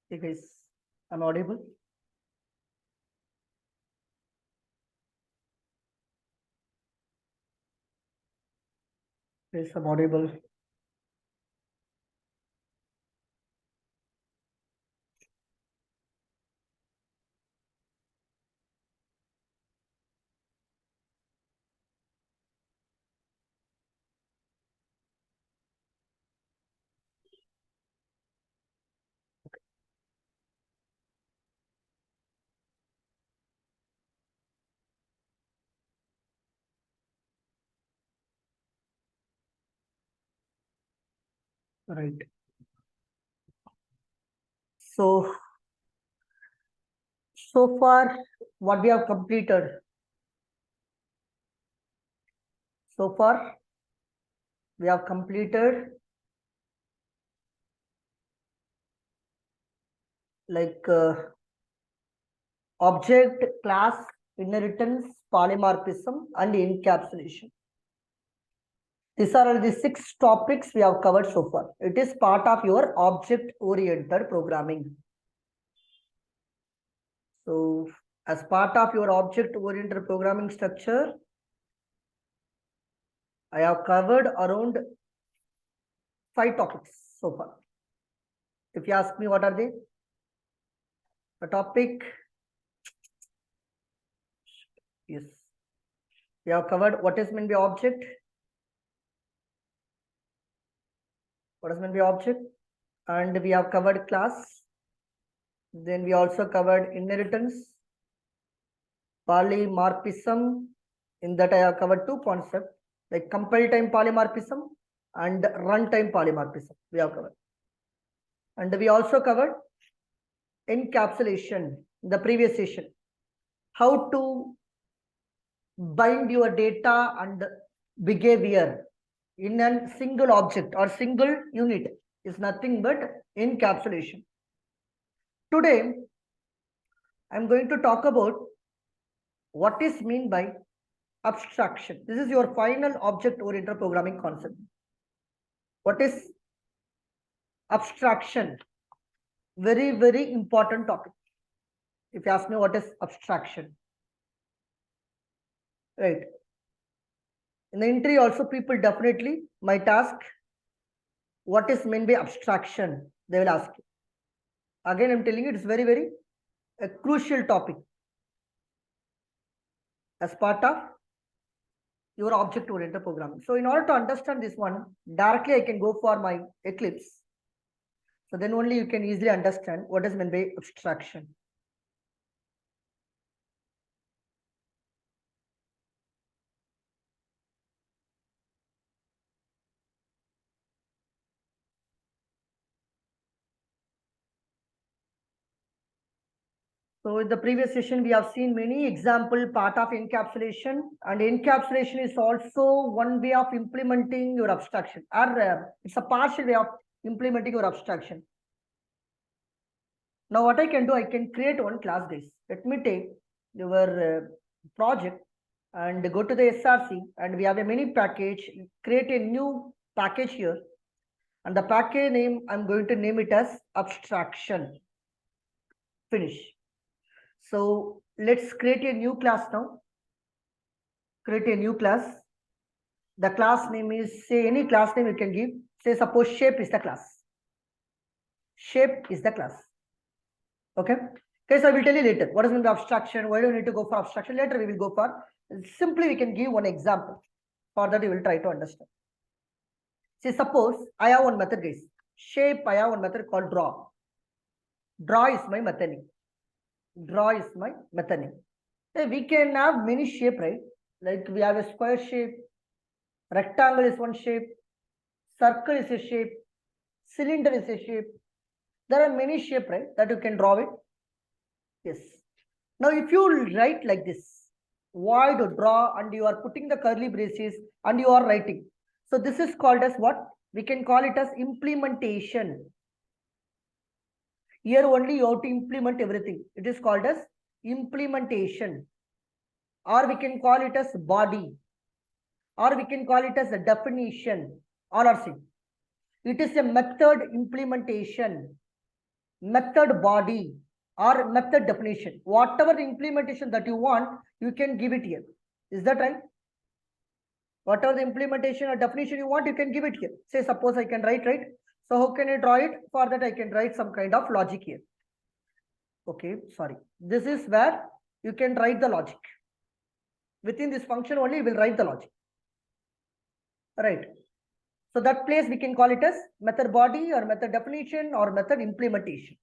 Hey guys, I'm audible. Yes, I'm audible. Right. So far, what we have completed. So far, we have completed like object, class, inheritance, polymorphism, and encapsulation. These are all the 6 topics we have covered so far. It is part of your object-oriented programming. So, as part of your object-oriented programming structure, I have covered around 5 topics so far. If you ask me what are they? The topic, yes. We have covered what is meant by object. What is meant by object? And we have covered class. Then we also covered inheritance, polymorphism. In that I have covered 2 concepts like compile time polymorphism and runtime polymorphism. We have covered. And we also covered encapsulation in the previous session. How to bind your data and behavior in a single object or single unit is nothing but encapsulation. Today, I'm going to talk about what is meant by abstraction. This is your final object-oriented programming concept. What is abstraction? Very, very important topic. If you ask me what is abstraction, right? In the interview also people definitely might ask what is meant by abstraction. They will ask you. Again, I'm telling you, it's very, very a crucial topic as part of your object-oriented programming. So in order to understand this one, directly I can go for my Eclipse. So then only you can easily understand what is meant by abstraction. So in the previous session, we have seen many example part of encapsulation, and encapsulation is also one way of implementing your abstraction, or it's a partial way of implementing your abstraction. Now what I can do, I can create one class, guys. Let me take your project and go to the SRC, and we have a mini package, create a new package here, and the package name, I'm going to name it as abstraction. Finish. So let's create a new class now. Create a new class. The class name is, say any class name you can give. Say suppose shape is the class. Shape is the class. Okay. Okay, so I will tell you later. What is meant by abstraction? Why do we need to go for abstraction? Later we will go for. Simply we can give one example. For that we will try to understand. Say suppose I have one method, guys. Shape, I have one method called draw. Draw is my method name. Draw is my method name. We can have many shape, right? Like we have a square shape, rectangle is one shape, circle is a shape, cylinder is a shape. There are many shapes, right, that you can draw it. Yes. Now if you write like this, void draw, and you are putting the curly braces and you are writing. So this is called as what? We can call it as implementation. Here only you have to implement everything. It is called as implementation. Or we can call it as body. Or we can call it as a definition. All are same. It is a method implementation. method body or method definition. Whatever the implementation that you want, you can give it here. Is that right? Whatever the implementation or definition you want, you can give it here. Say, suppose I can write, right? So how can I draw it? For that, I can write some kind of logic here. Okay, sorry. This is where you can write the logic. Within this function only, you will write the logic. Right. So that place we can call it as method body or method definition or method implementation.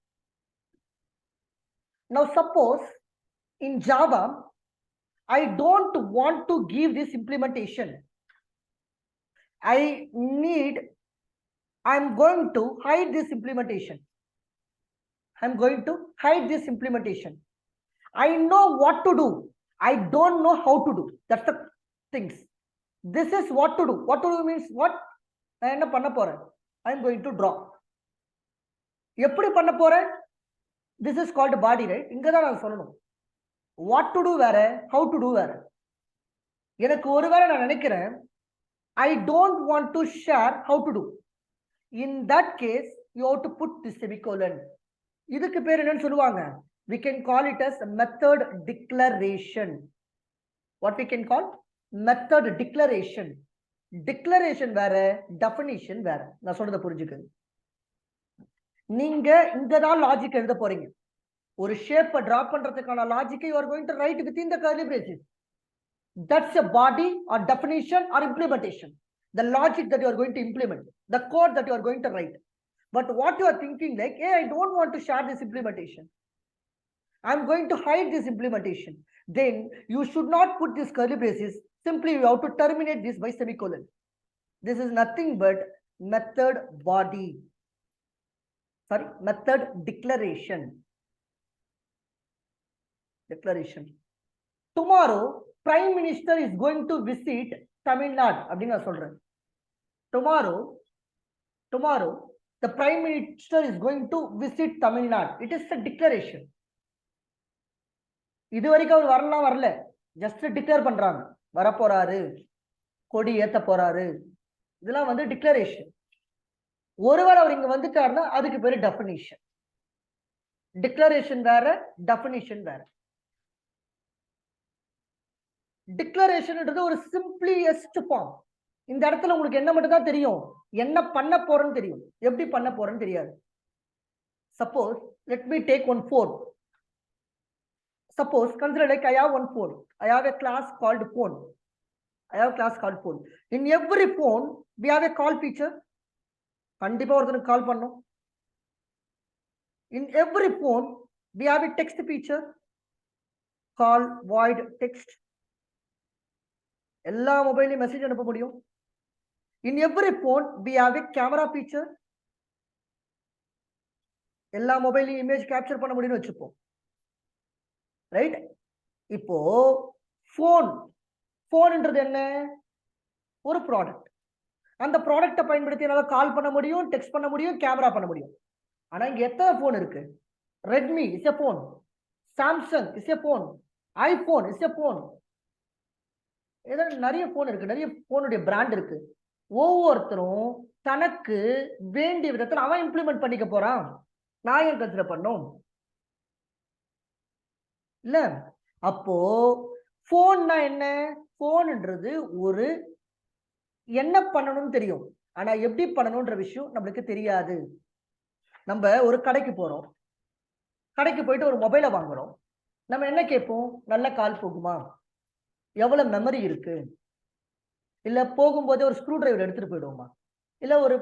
Now, suppose in Java, I don't want to give this implementation. I'm going to hide this implementation. I'm going to hide this implementation. I know what to do. I don't know how to do. That's the things. This is what to do. What to do means what? I'm going to draw. This is called body, right? What to do, how to do. I don't want to share how to do. In that case, you have to put the semicolon. We can call it as method declaration. What we can call? Method declaration. Declaration வேற, definition வேற. நான் சொல்றத புரிஞ்சுக்க. நீங்க இங்கதான் logic எழுத போறீங்க. ஒரு ஷேப்பை டிரா பண்றதுக்கான லாஜிக்கை you are going to write within the curly braces. That's a body or definition or implementation. The logic that you are going to implement, the code that you are going to write. But what you are thinking like, hey, I don't want to share this implementation. I'm going to hide this implementation. Then you should not put this curly braces. Simply you have to terminate this by semicolon. This is nothing but method body. Sorry, method declaration. Declaration. Tomorrow, Prime Minister is going to visit Tamil Nadu. Tomorrow, the Prime Minister is going to visit Tamil Nadu. It is a declaration. Just declare பண்றாங்க வர போறாரு கொடி ஏத்த போறாரு இதெல்லாம் வந்து declaration ஒருவேளை அவர் இங்க வந்துட்டாருன்னா அதுக்கு பேரு டெஃபினிஷன் டிக்ளரேஷன் வேற டெஃபினிஷன் வேற டிக்ளரேஷன்ன்றது ஒரு சிம்பிளியஸ்ட் ஃபார்ம் இந்த இடத்துல உங்களுக்கு என்ன மட்டும் தான் தெரியும் என்ன பண்ண போறேன்னு தெரியும் எப்படி பண்ண போறேன்னு தெரியாது suppose let me take one phone. Suppose, consider like I have one phone. I have a class called phone. I have a class called phone. In every phone, we have a call feature. Call pannu. In every phone, we have a text feature. Call, void, text. Ella mobile message anupa mudiyum. In every phone, we have a camera feature. Ella mobile image capture panna mudiyum vechupo. Right? இப்போ ஃபோன்ன்றது என்ன ஒரு product அந்த ப்ராடக்ட்டை பயன்படுத்தி என்னால கால் பண்ண முடியும் text பண்ண முடியும் கேமரா பண்ண முடியும் ஆனா இங்க எத்தனை ஃபோன் இருக்கு Redmi is a phone Samsung is a phone iPhone is a phone ஏதாவது நிறைய ஃபோன் இருக்கு நிறைய ஃபோனுடைய பிராண்ட் இருக்கு ஒவ்வொருத்தரும் தனக்கு வேண்டிய விதத்தில் அவன் இம்ப்ளிமெண்ட் பண்ணிக்க போறான் நான் ஏன் கன்சிடர் பண்ணோம் இல்ல அப்போ போன்னா என்ன போன்ன்றது ஒரு என்ன பண்ணணும்னு தெரியும் ஆனா எப்படி பண்ணணும்ன்ற விஷயம் நம்மளுக்கு தெரியாது நம்ம ஒரு கடைக்கு போறோம் கடைக்கு போயிட்டு ஒரு மொபைலை வாங்குறோம் நம்ம என்ன கேட்போம் நல்ல கால் போகுமா எவ்வளவு மெமரி இருக்கு இல்ல போகும்போதே ஒரு ஸ்க்ரூ டிரைவர் எடுத்துட்டு போயிடுவோமா இல்ல ஒரு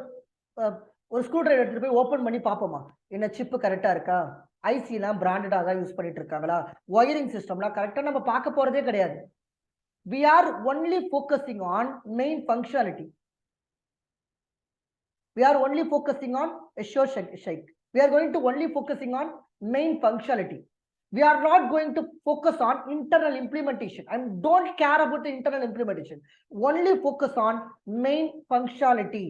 ஸ்க்ரூ டிரைவர் எடுத்துட்டு போய் ஓபன் பண்ணி பார்ப்போமா என்ன சிப்பு கரெக்டா இருக்கா ஐசி எல்லாம் பிராண்டடா தான் யூஸ் பண்ணிட்டு இருக்காங்களா ஒயரிங் சிஸ்டம்லாம் கரெக்டா நம்ம பார்க்க போறதே கிடையாது we are only focusing on main functionality we are only focusing on a show shake we are going to only focusing on main functionality we are not going to focus on internal implementation and don't care about the internal implementation only focus on main functionality.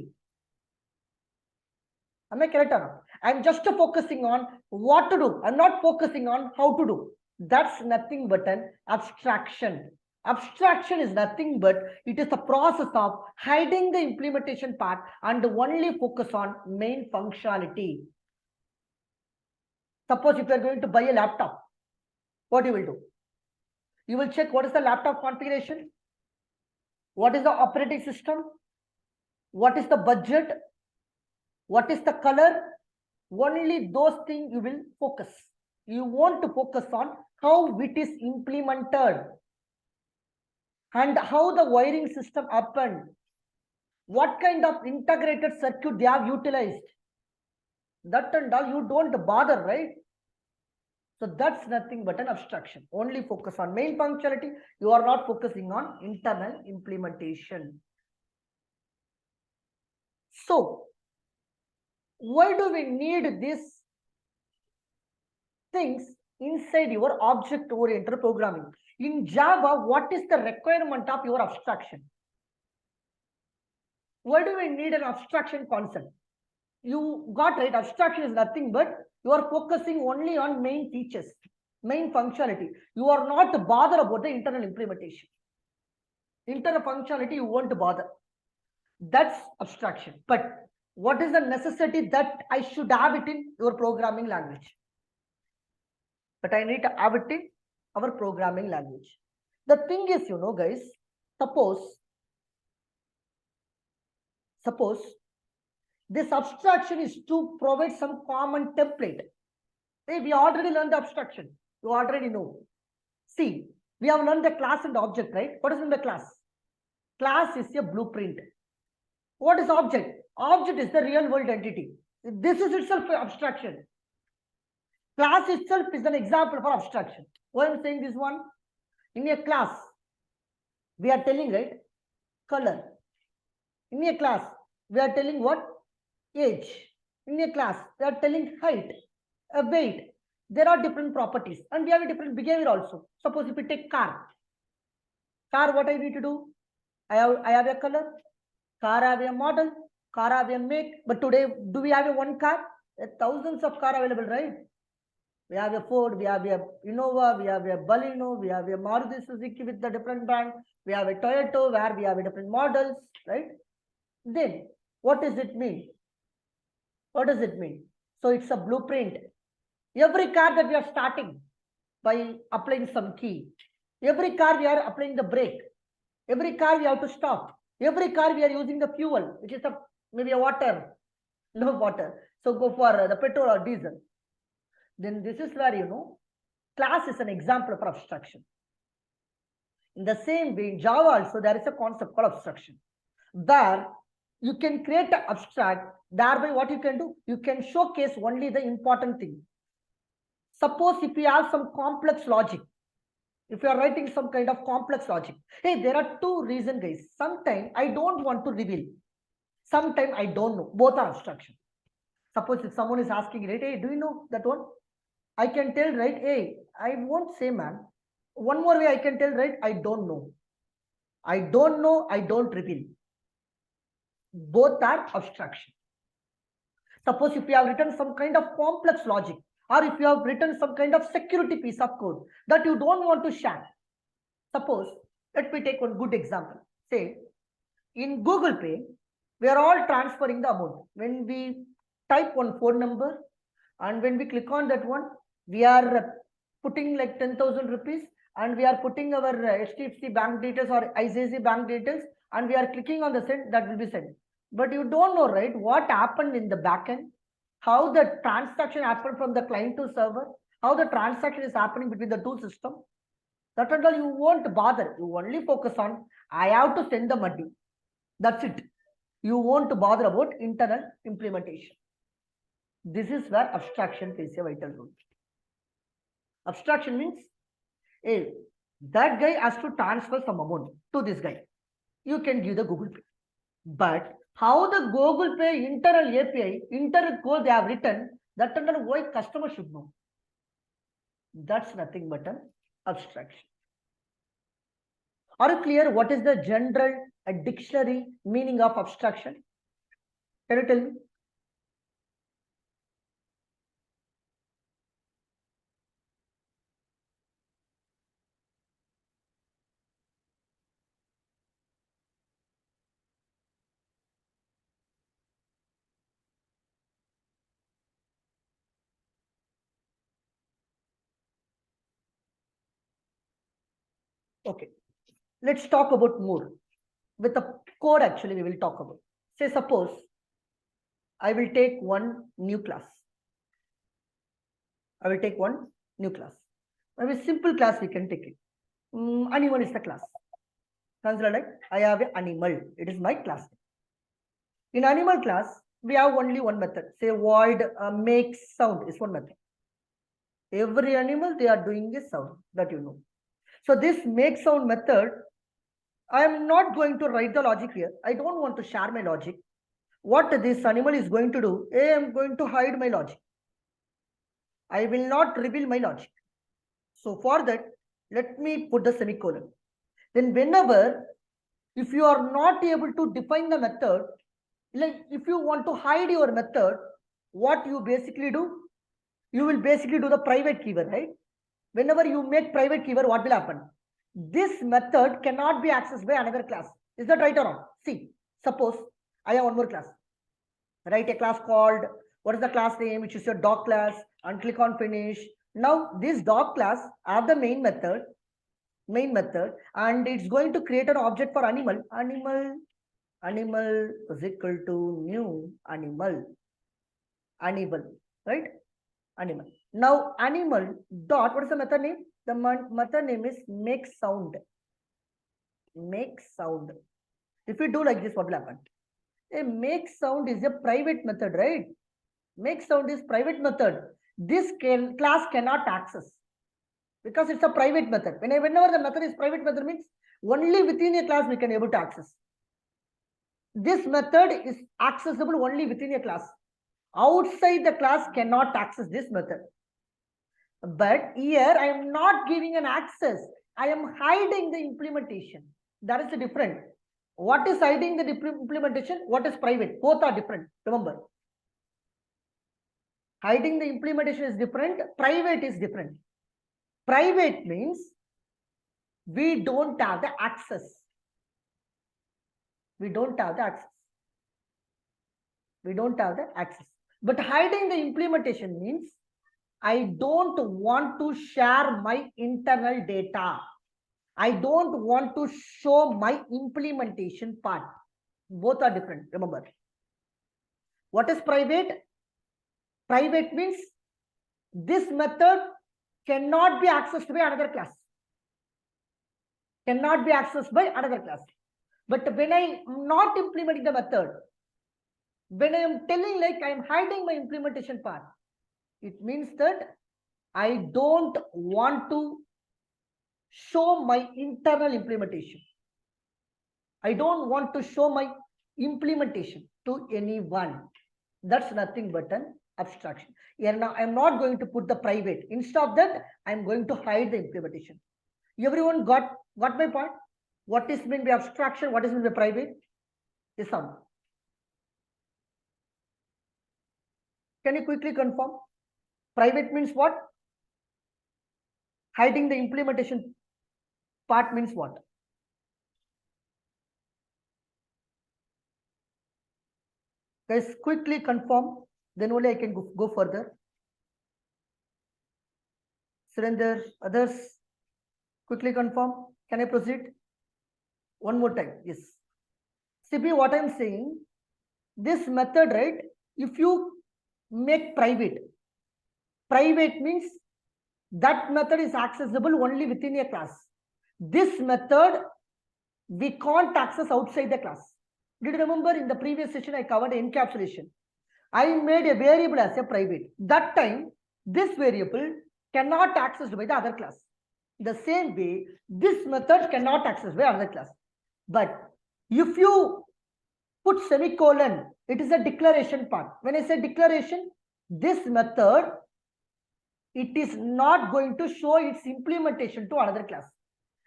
Am I correct or not? I'm just focusing on what to do. I'm not focusing on how to do. That's nothing but an abstraction. Abstraction is nothing but it is the process of hiding the implementation part and only focus on main functionality. Suppose if you are going to buy a laptop, what you will do? You will check what is the laptop configuration, what is the operating system, what is the budget, what is the color. Only those things you will focus. You want to focus on how it is implemented and how the wiring system happened, what kind of integrated circuit they have utilized. That and all you don't bother, right? So that's nothing but an abstraction. Only focus on main functionality. You are not focusing on internal implementation. So why do we need these things inside your object-oriented programming? In Java, what is the requirement of your abstraction? Why do we need an abstraction concept? You got right, abstraction is nothing but you are focusing only on main features, main functionality. You are not bothered about the internal implementation. Internal functionality you won't bother. That's abstraction. But what is the necessity that I should have it in your programming language? But I need to have it in our programming language. The thing is, guys, suppose this abstraction is to provide some common template. Hey, we already learned the abstraction. You already know. See, we have learned the class and object, right? What is in the class? Class is a blueprint. What is object? Object is the real world entity. This is itself abstraction. Class itself is an example for abstraction. Why am I saying this one? In a class, we are telling, right, color. In a class, we are telling what? Age. In a class, we are telling height, weight. There are different properties and we have a different behavior also. Suppose if we take car, what I need to do? I have a color, car have a model, car have a make. But today, do we have a one car? There are thousands of cars available, right? We have a Ford, we have a Innova, we have a Baleno, we have a Maruti Suzuki with the different brand, we have a Toyota where we have a different models, right? Then, what does it mean? What does it mean? So it's a blueprint. Every car that we are starting by applying some key. Every car we are applying the brake. Every car we have to stop. Every car we are using the fuel, which is maybe a water, no water. So go for the petrol or diesel. Then this is where, class is an example of abstraction. In the same way, in Java also, there is a concept called abstraction, where you can create an abstract, thereby what you can do, you can showcase only the important thing. Suppose if you have some complex logic, if you are writing some kind of complex logic, hey, there are two reasons, guys. Sometimes I don't want to reveal. Sometimes I don't know. Both are abstraction. Suppose if someone is asking, right, hey, do you know that one? I can tell, right, hey, I won't say, man. One more way I can tell, right, I don't know. I don't know, I don't reveal. Both are abstraction. Suppose if you have written some kind of complex logic, or if you have written some kind of security piece of code that you don't want to share. Suppose, let me take one good example. Say, in Google Pay, we are all transferring the amount. When we type one phone number and when we click on that one, we are putting like 10,000 rupees and we are putting our HDFC bank details or ICICI bank details and we are clicking on the send, that will be sent. But you don't know, right, what happened in the backend, how the transaction happened from the client to server, how the transaction is happening between the two systems. That and all you won't bother. You only focus on, I have to send the money. That's it. You won't bother about internal implementation. This is where abstraction plays a vital role. Abstraction means, hey, that guy has to transfer some amount to this guy. You can give the Google Pay. But how the Google Pay internal API, internal code they have written, that and all why customer should know. That's nothing but an abstraction. Are you clear what is the general dictionary meaning of abstraction? Can you tell me? Okay, let's talk about more. With the code, actually, we will talk about. Say, suppose I will take one new class. I will take one new class. A simple class we can take it. Animal is the class. Consider like I have an animal. It is my class. In animal class, we have only one method. Say void make sound is one method. Every animal they are doing a sound that you know. So this make sound method, I am not going to write the logic here. I don't want to share my logic. What this animal is going to do, I am going to hide my logic. I will not reveal my logic. So for that, let me put the semicolon. Then whenever, if you are not able to define the method, like if you want to hide your method, what you basically do? You will basically do the private keyword, right? Whenever you make private keyword, what will happen? This method cannot be accessed by another class. Is that right or wrong? See, suppose I have one more class. Write a class called, what is the class name, which is your dog class, and click on finish. Now this dog class have the main method, and it's going to create an object for animal. Animal is equal to new animal, right? Animal. Now animal dot, what is the method name? The method name is make sound. Make sound. If you do like this, what will happen? A make sound is a private method, right? Make sound is private method. This class cannot access because it's a private method. Whenever the method is private method means only within a class we can able to access. This method is accessible only within a class. Outside the class cannot access this method. But here I am not giving an access. I am hiding the implementation. That is the different. What is hiding the implementation? What is private? Both are different. Remember. Hiding the implementation is different. Private is different. Private means we don't have the access. We don't have the access. We don't have the access. But hiding the implementation means I don't want to share my internal data. I don't want to show my implementation part. Both are different. Remember. What is private? Private means this method cannot be accessed by another class. Cannot be accessed by another class. But when I am not implementing the method, when I am telling like I am hiding my implementation part, it means that I don't want to show my internal implementation. I don't want to show my implementation to anyone. That's nothing but an abstraction. Here now I am not going to put the private. Instead of that, I am going to hide the implementation. Everyone got my point? What is meant by abstraction? What is meant by private? Is some. Can you quickly confirm? Private means what? Hiding the implementation part means what? Guys, quickly confirm. Then only I can go further. Surrender, others, quickly confirm. Can I proceed? One more time. Yes. See, what I'm saying, this method, right? If you make private means that method is accessible only within a class. This method we can't access outside the class. Did you remember in the previous session I covered encapsulation? I made a variable as a private. That time this variable cannot access by the other class. The same way this method cannot access by another class. But if you put semicolon, it is a declaration part. When I say declaration, this method, it is not going to show its implementation to another class.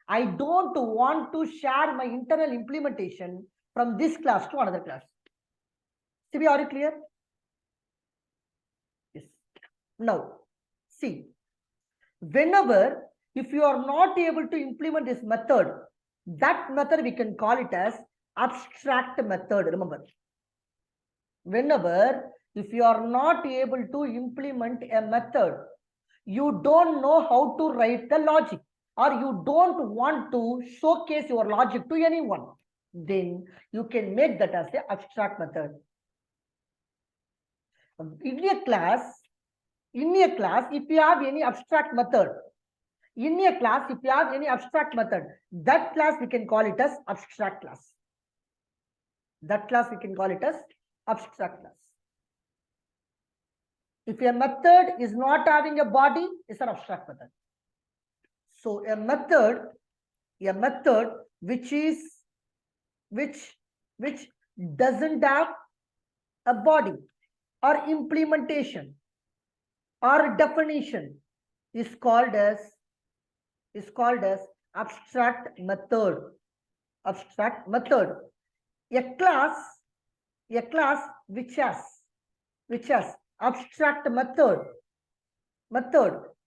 I don't want to share my internal implementation from this class to another class. See, are you clear? Yes. Now, see, whenever, if you are not able to implement this method, that method we can call it as abstract method. Remember, whenever, if you are not able to implement a method, you don't know how to write the logic. or you don't want to showcase your logic to anyone, then you can make that as a abstract method. In a class, if you have any abstract method, that class we can call it as abstract class. That class we can call it as abstract class. If a method is not having a body, it's an abstract method. So a method which doesn't have a body or implementation or definition is called as abstract method. Abstract method. A class which has abstract method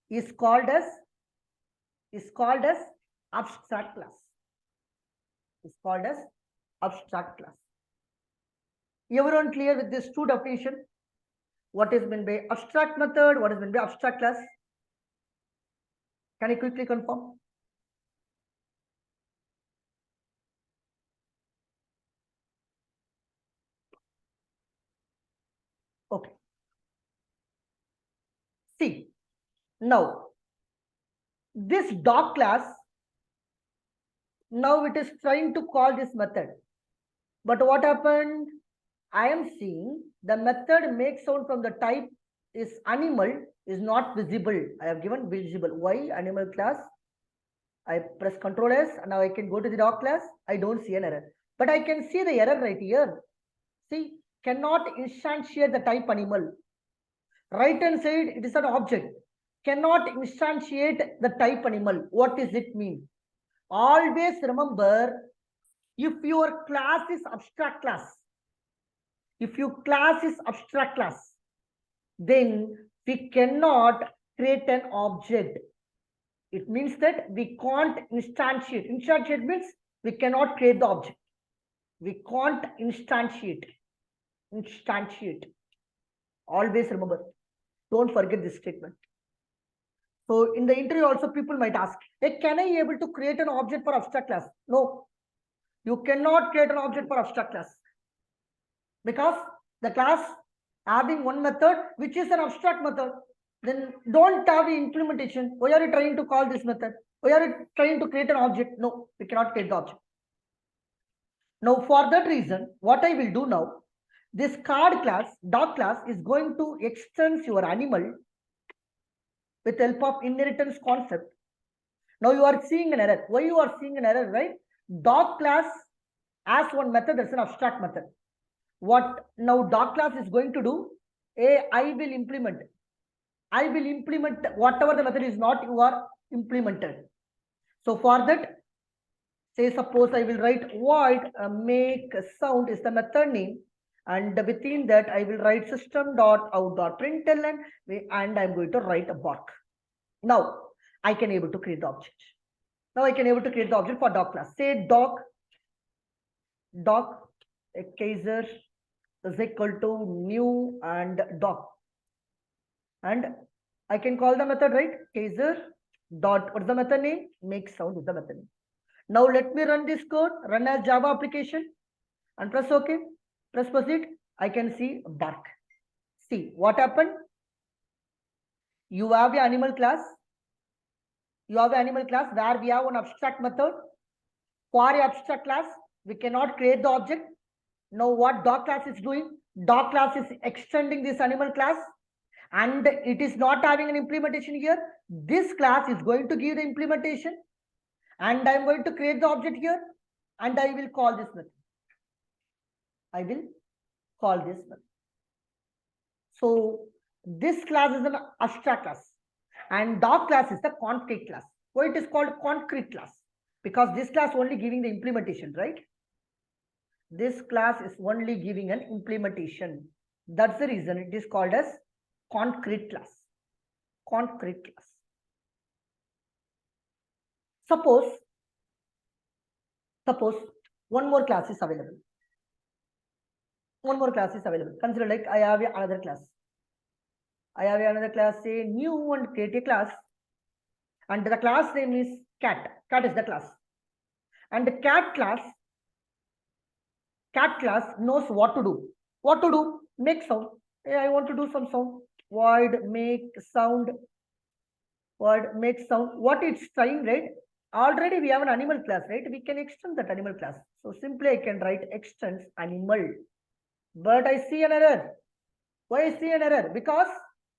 is called as abstract class. Is called as abstract class. Everyone clear with this two definition? What is meant by abstract method? What is meant by abstract class? Can you quickly confirm? Okay. See, now this dog class, now it is trying to call this method. But what happened? I am seeing the method make sound from the type is animal is not visible. I have given visible. Why? Animal class. I press Ctrl S and now I can go to the dog class. I don't see an error. But I can see the error right here. See, cannot instantiate the type animal. Right hand side, it is an object. Cannot instantiate the type animal. What does it mean? Always remember, if your class is abstract class, then we cannot create an object. It means that we can't instantiate. Instantiate means we cannot create the object. We can't instantiate. Always remember. Don't forget this statement. So in the interview also people might ask, hey, can I be able to create an object for abstract class? No, you cannot create an object for abstract class. Because the class having one method, which is an abstract method, then don't have the implementation. Why are you trying to call this method? Why are you trying to create an object? No, we cannot create the object. Now, for that reason, what I will do now, this card class, dog class is going to extend your animal with the help of inheritance concept. Now you are seeing an error. Why you are seeing an error, right? Dog class as one method, that's an abstract method. What now dog class is going to do? I will implement whatever the method is not, you are implemented. So for that, say suppose I will write void make sound is the method name, and within that I will write system.out.println and I'm going to write a bark. Now I can able to create the object. Now I can able to create the object for dog class. Say dog Kaiser is equal to new and dog, and I can call the method, right? Kaiser dot, what's the method name? Make sound is the method name. Now let me run this code, run as Java application and press OK. Press proceed. I can see bark. See what happened? You have an animal class. Where we have an abstract method. For an abstract class, we cannot create the object. Now what dog class is doing? Dog class is extending this animal class, and it is not having an implementation here. This class is going to give the implementation, and I am going to create the object here, and I will call this method. So this class is an abstract class, and dog class is the concrete class. Why it is called concrete class? Because this class only giving the implementation, right? This class is only giving an implementation. That's the reason it is called as concrete class. Suppose one more class is available. Consider like I have another class. Say new and create a class, and the class name is cat. Cat is the class. And the cat class knows what to do. What to do? Make sound. Hey, I want to do some sound. Void make sound. Void make sound. What it's trying, right? Already we have an animal class, right? We can extend that animal class. So simply I can write extends animal. But I see an error. Why I see an error? Because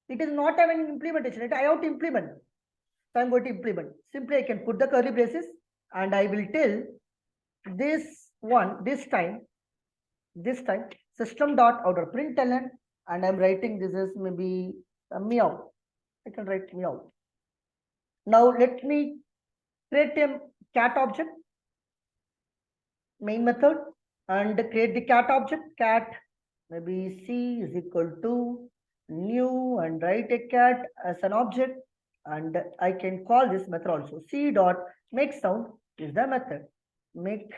it is not having implementation. Right? I have to implement. So I'm going to implement. Simply I can put the curly braces and I will tell this one, this time system dot outer println, and I'm writing this is maybe a meow. I can write meow. Now let me create a cat object, main method, and create the cat object. Cat maybe c is equal to new and write a cat as an object, and I can call this method also. C dot make sound is the method. Make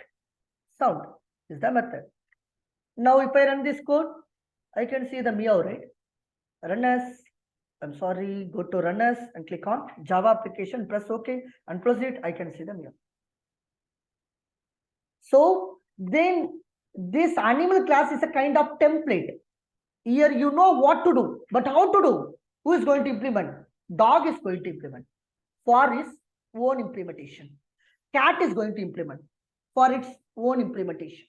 sound is the method. Now if I run this code, I can see the meow, right? Run as, I'm sorry, go to run as and click on Java application, press OK and proceed. I can see the meow. So then this animal class is a kind of template. Here you know what to do, but how to do? Who is going to implement? Dog is going to implement for its own implementation. Cat is going to implement for its own implementation.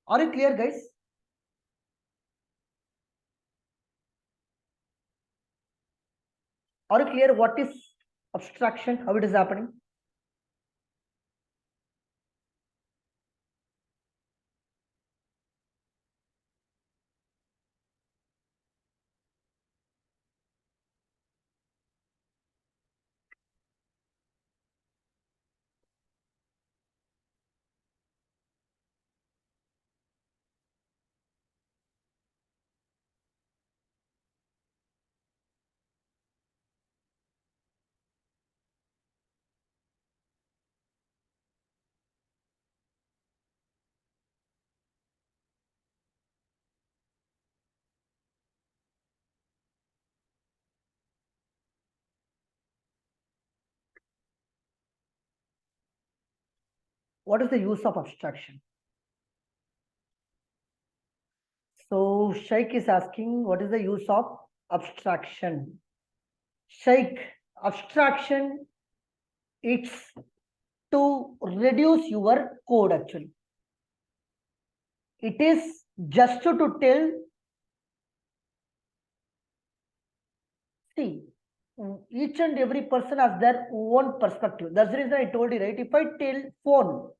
Are you clear, guys? Are you clear what is abstraction, how it is happening? What is the use of abstraction? So Sheikh is asking, what is the use of abstraction? Sheikh, abstraction, it's to reduce your code actually. It is just to tell, see, each and every person has their own perspective. That's the reason I told you, right? If I tell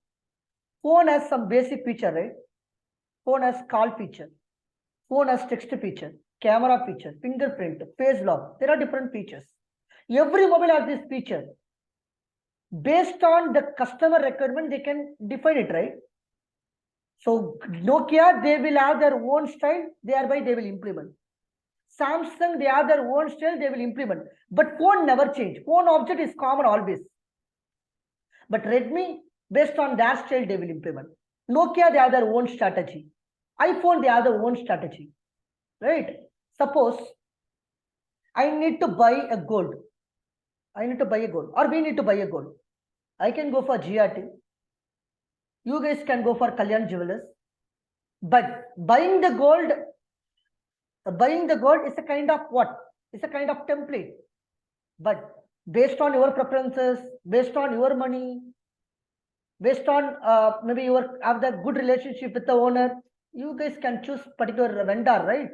phone has some basic feature, right? Phone has call feature, phone has text feature, camera feature, fingerprint, face lock. There are different features. Every mobile has this feature. Based on the customer requirement, they can define it, right? So Nokia, they will have their own style, thereby they will implement. Samsung, they have their own style, they will implement. But phone never change. Phone object is common always. But Redmi, based on their style, they will implement. Nokia, they have their own strategy. iPhone, they have their own strategy. Right? Suppose I need to buy a gold. I need to buy a gold, or we need to buy a gold. I can go for GRT. You guys can go for Kalyan Jewelers. But buying the gold is a kind of what? It's a kind of template. But based on your preferences, based on your money, based on maybe you have the good relationship with the owner, you guys can choose particular vendor, right?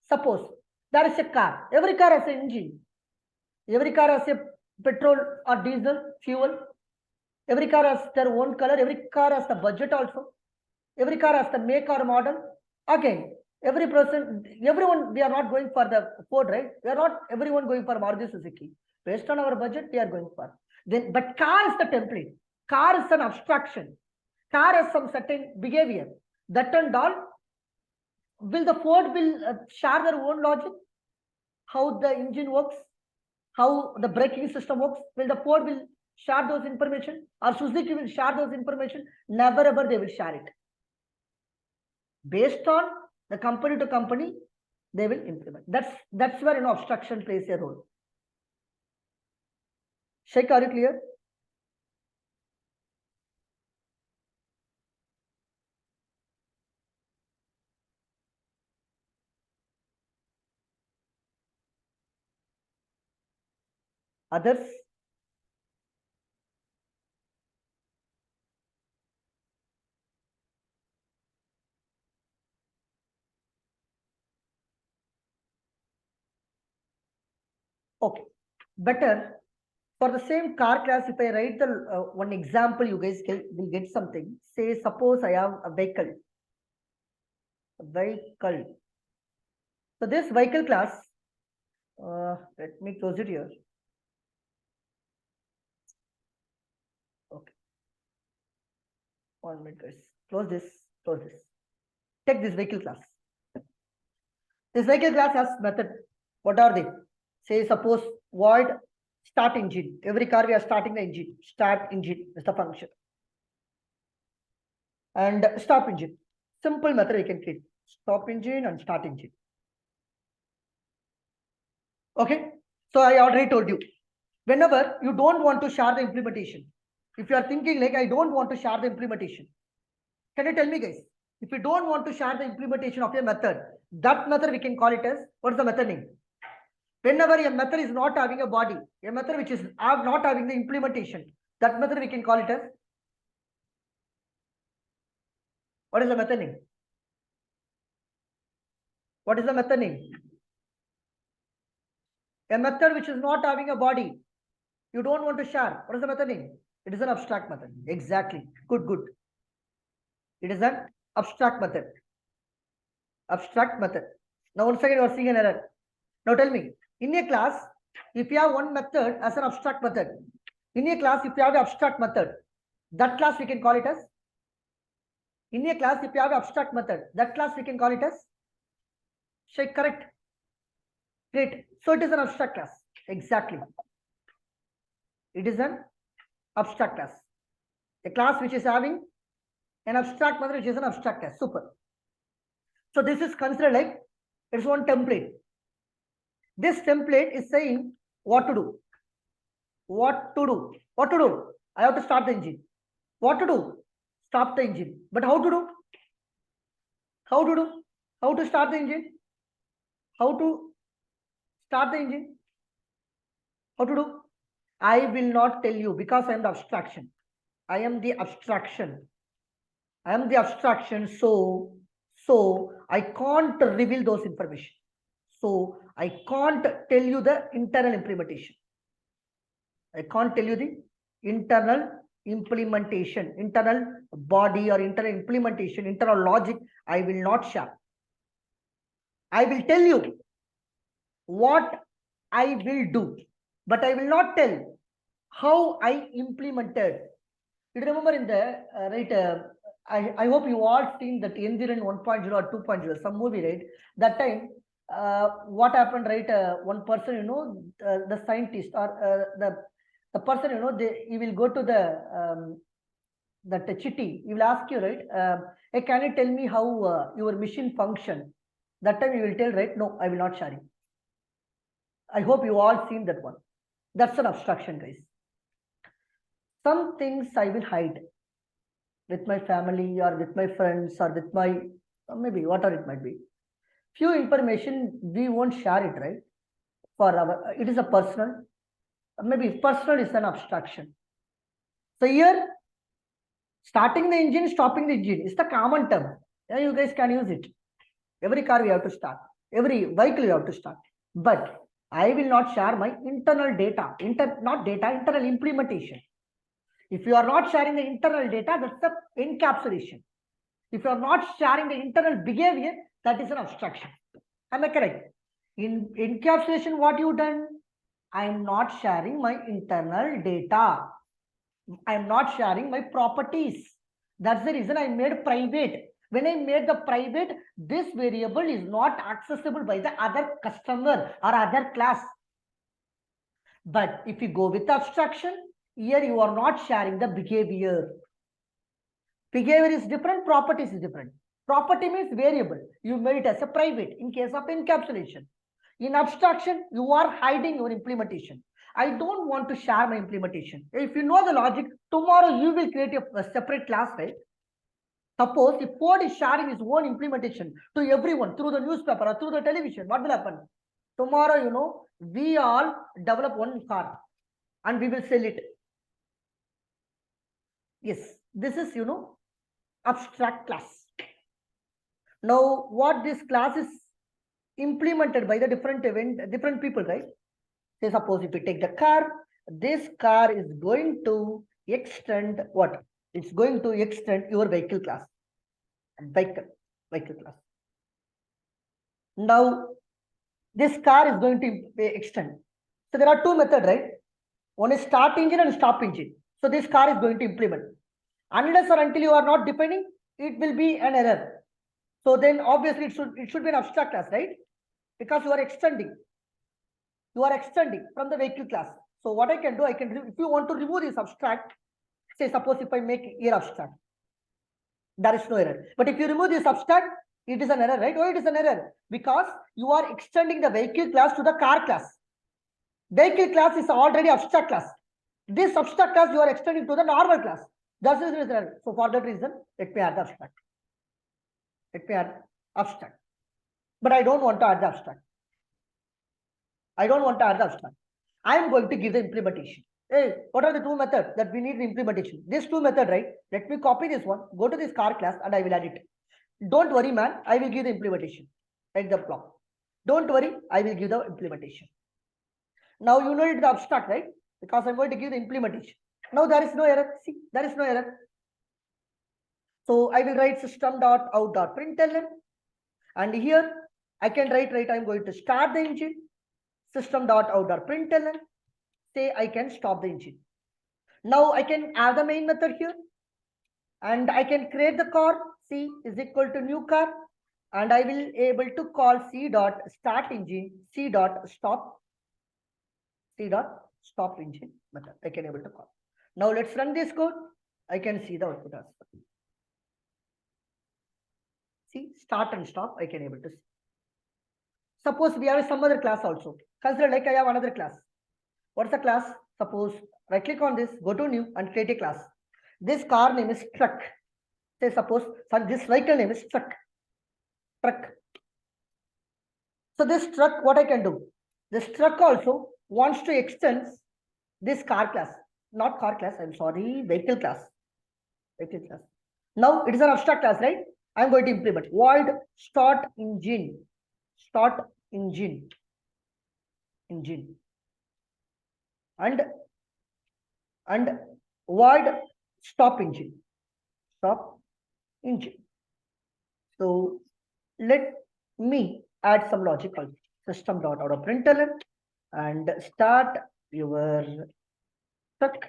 Suppose there is a car. Every car has an engine. Every car has a petrol or diesel fuel. Every car has their own color. Every car has the budget also. Every car has the make or model. Again, everyone, we are not going for the Ford, right? We are not everyone going for Maruti Suzuki. Based on our budget, we are going for. Then, but car is the template. Car is an abstraction. Car has some certain behavior. That and all. Will the Ford will share their own logic? How the engine works? How the braking system works? Will the Ford will share those information? Or Suzuki will share those information? Never ever they will share it. Based on the company to company, they will implement. That's where abstraction plays a role. Sheikh, are you clear? Others? Okay, better. For the same car class, if I write the one example, you guys will get something. Say, suppose I have a vehicle. So this vehicle class, let me close it here. Okay. 1 minute, guys. Close this. Take this vehicle class. This vehicle class has method. What are they? Say, suppose void start engine. Every car we are starting the engine. Start engine is the function. And stop engine. Simple method we can create. Stop engine and start engine. Okay. So I already told you. Whenever you don't want to share the implementation, if you are thinking like I don't want to share the implementation, can you tell me, guys? If you don't want to share the implementation of a method, that method we can call it as, what's the method name? Whenever a method is not having a body, a method which is not having the implementation, that method we can call it as, what is the method name? What is the method name? A method which is not having a body, you don't want to share. What is the method name? It is an abstract method. Exactly. Good. It is an abstract method. Abstract method. Now, once again, you are seeing an error. Now, tell me, in a class, if you have one method as an abstract method, in a class, if you have an abstract method, that class we can call it as, in a class, if you have an abstract method, that class we can call it as, Sheikh, correct? Great. So, it is an abstract class. Exactly. It is an abstract class. A class which is having an abstract method, which is an abstract class. Super. So, this is considered like, it's one template. This template is saying what to do. What to do? What to do? I have to start the engine. What to do? Stop the engine. But how to do? How to do? How to start the engine? How to start the engine? How to do? I will not tell you because I am the abstraction. I am the abstraction. I am the abstraction. So I can't reveal those information. So I can't tell you the internal implementation. I can't tell you the internal implementation, internal body or internal implementation, internal logic. I will not share. I will tell you what I will do, but I will not tell how I implemented. You remember in the I hope you all seen that Endiran 1.0 or 2.0, some movie, right? That time, what happened, right? One person, the scientist or the person, he will go to the that chitty. He will ask you, right? Hey, can you tell me how your machine function? That time you will tell, right? No, I will not share it. I hope you all seen that one. That's an abstraction, guys. Some things I will hide with my family or with my friends or with my, maybe whatever it might be. Few information we won't share it, right? For our, it is a personal, maybe personal is an abstraction. So here, starting the engine, stopping the engine is the common term. Yeah, you guys can use it. Every car we have to start. Every vehicle we have to start. But I will not share my internal data, not data, internal implementation. If you are not sharing the internal data, that's the encapsulation. If you are not sharing the internal behavior, that is an abstraction. Am I correct? In encapsulation, what you done? I am not sharing my internal data. I am not sharing my properties. That's the reason I made private. When I made the private, this variable is not accessible by the other customer or other class. But if you go with abstraction, here you are not sharing the behavior. Behavior is different, properties is different. Property means variable. You made it as a private in case of encapsulation. In abstraction, you are hiding your implementation. I don't want to share my implementation. If you know the logic, tomorrow you will create a separate class, right? Suppose if Ford is sharing his own implementation to everyone through the newspaper or through the television, what will happen? Tomorrow, we all develop one car and we will sell it. Yes, this is, abstract class. Now, what this class is implemented by the different people, right? Say, suppose if we take the car, this car is going to extend what? It's going to extend your vehicle class. Vehicle class. Now, this car is going to extend. So there are two methods, right? One is start engine and stop engine. So this car is going to implement. Unless or until you are not defining, it will be an error. So then obviously it should be an abstract class, right? Because you are extending. You are extending from the vehicle class. So what I can do, if you want to remove this abstract, say suppose if I make here abstract, there is no error. But if you remove this abstract, it is an error, right? Why it is an error? Because you are extending the vehicle class to the car class. Vehicle class is already abstract class. This abstract class you are extending to the normal class. That is the reason. So for that reason, let me add the abstract. Let me add abstract. But I don't want to add the abstract. I don't want to add the abstract. I am going to give the implementation. Hey, what are the two methods that we need the implementation? These two methods, right? Let me copy this one, go to this car class and I will add it. Don't worry, man. I will give the implementation. Write the block. Don't worry. I will give the implementation. Now you know it the abstract, right? Because I'm going to give the implementation. Now there is no error. See, there is no error. So I will write system.out.println. And here I can write, I'm going to start the engine. System.out.println. Say I can stop the engine. Now I can add the main method here. And I can create the car. C is equal to new car. And I will able to call C.start engine, C.stop engine method. I can able to call. Now let's run this code. I can see the output as well. See, start and stop, I can able to see. Suppose we have some other class also. Consider like I have another class. What's the class? Suppose right click on this, go to new and create a class. This car name is truck. Say suppose this vehicle name is truck. So this truck, what I can do? This truck also wants to extend this car class, not car class. I'm sorry, vehicle class. Vehicle class. Now it is an abstract class, right? I'm going to implement void start engine, and void stop engine. So let me add some logic also. System.out.println and start your truck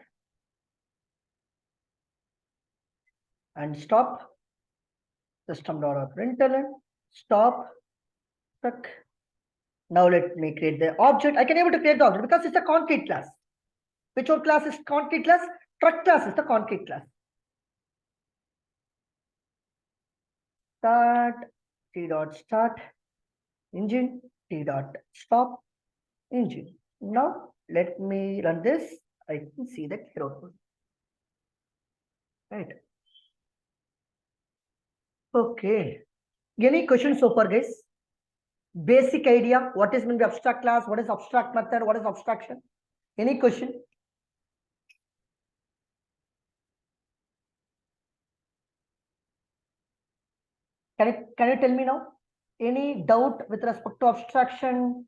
and stop. System.out.println stop truck. Now let me create the object. I can able to create the object because it's a concrete class. Which one class is concrete class? Truck class is the concrete class. Start T.start engine, T.stop engine. Now let me run this. I can see the clear output. Right. Okay. Any questions so far, guys? Basic idea. What is meant by abstract class? What is abstract method? What is abstraction? Any question? Can you tell me now? Any doubt with respect to abstraction,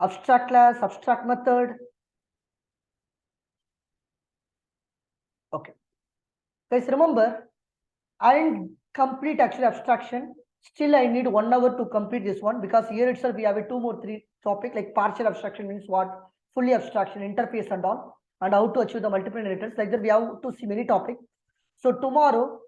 abstract class, abstract method? Okay. Guys, remember, I didn't complete actually abstraction. Still, I need 1 hour to complete this one because here itself we have a 2 more 3 topic like partial abstraction means what, fully abstraction, interface and all, and how to achieve the multiple narrators. Like that, we have to see many topics. So tomorrow,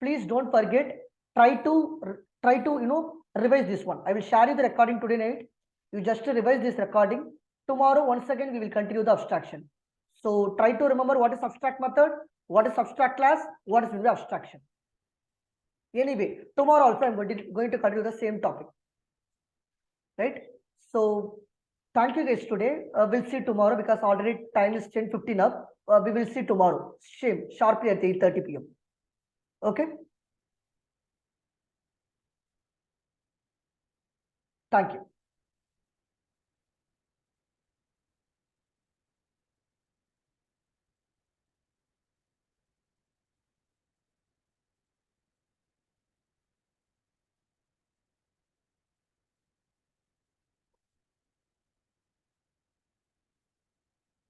please don't forget. Try to revise this one. I will share you the recording today night. You just revise this recording. Tomorrow, once again, we will continue the abstraction. So try to remember what is abstract method, what is abstract class, what is the abstraction. Anyway, tomorrow also I'm going to continue the same topic. Right? So thank you guys today. We'll see tomorrow because already time is 10:15 up. We will see tomorrow. Sharply at 8:30 p.m. Okay. Thank you.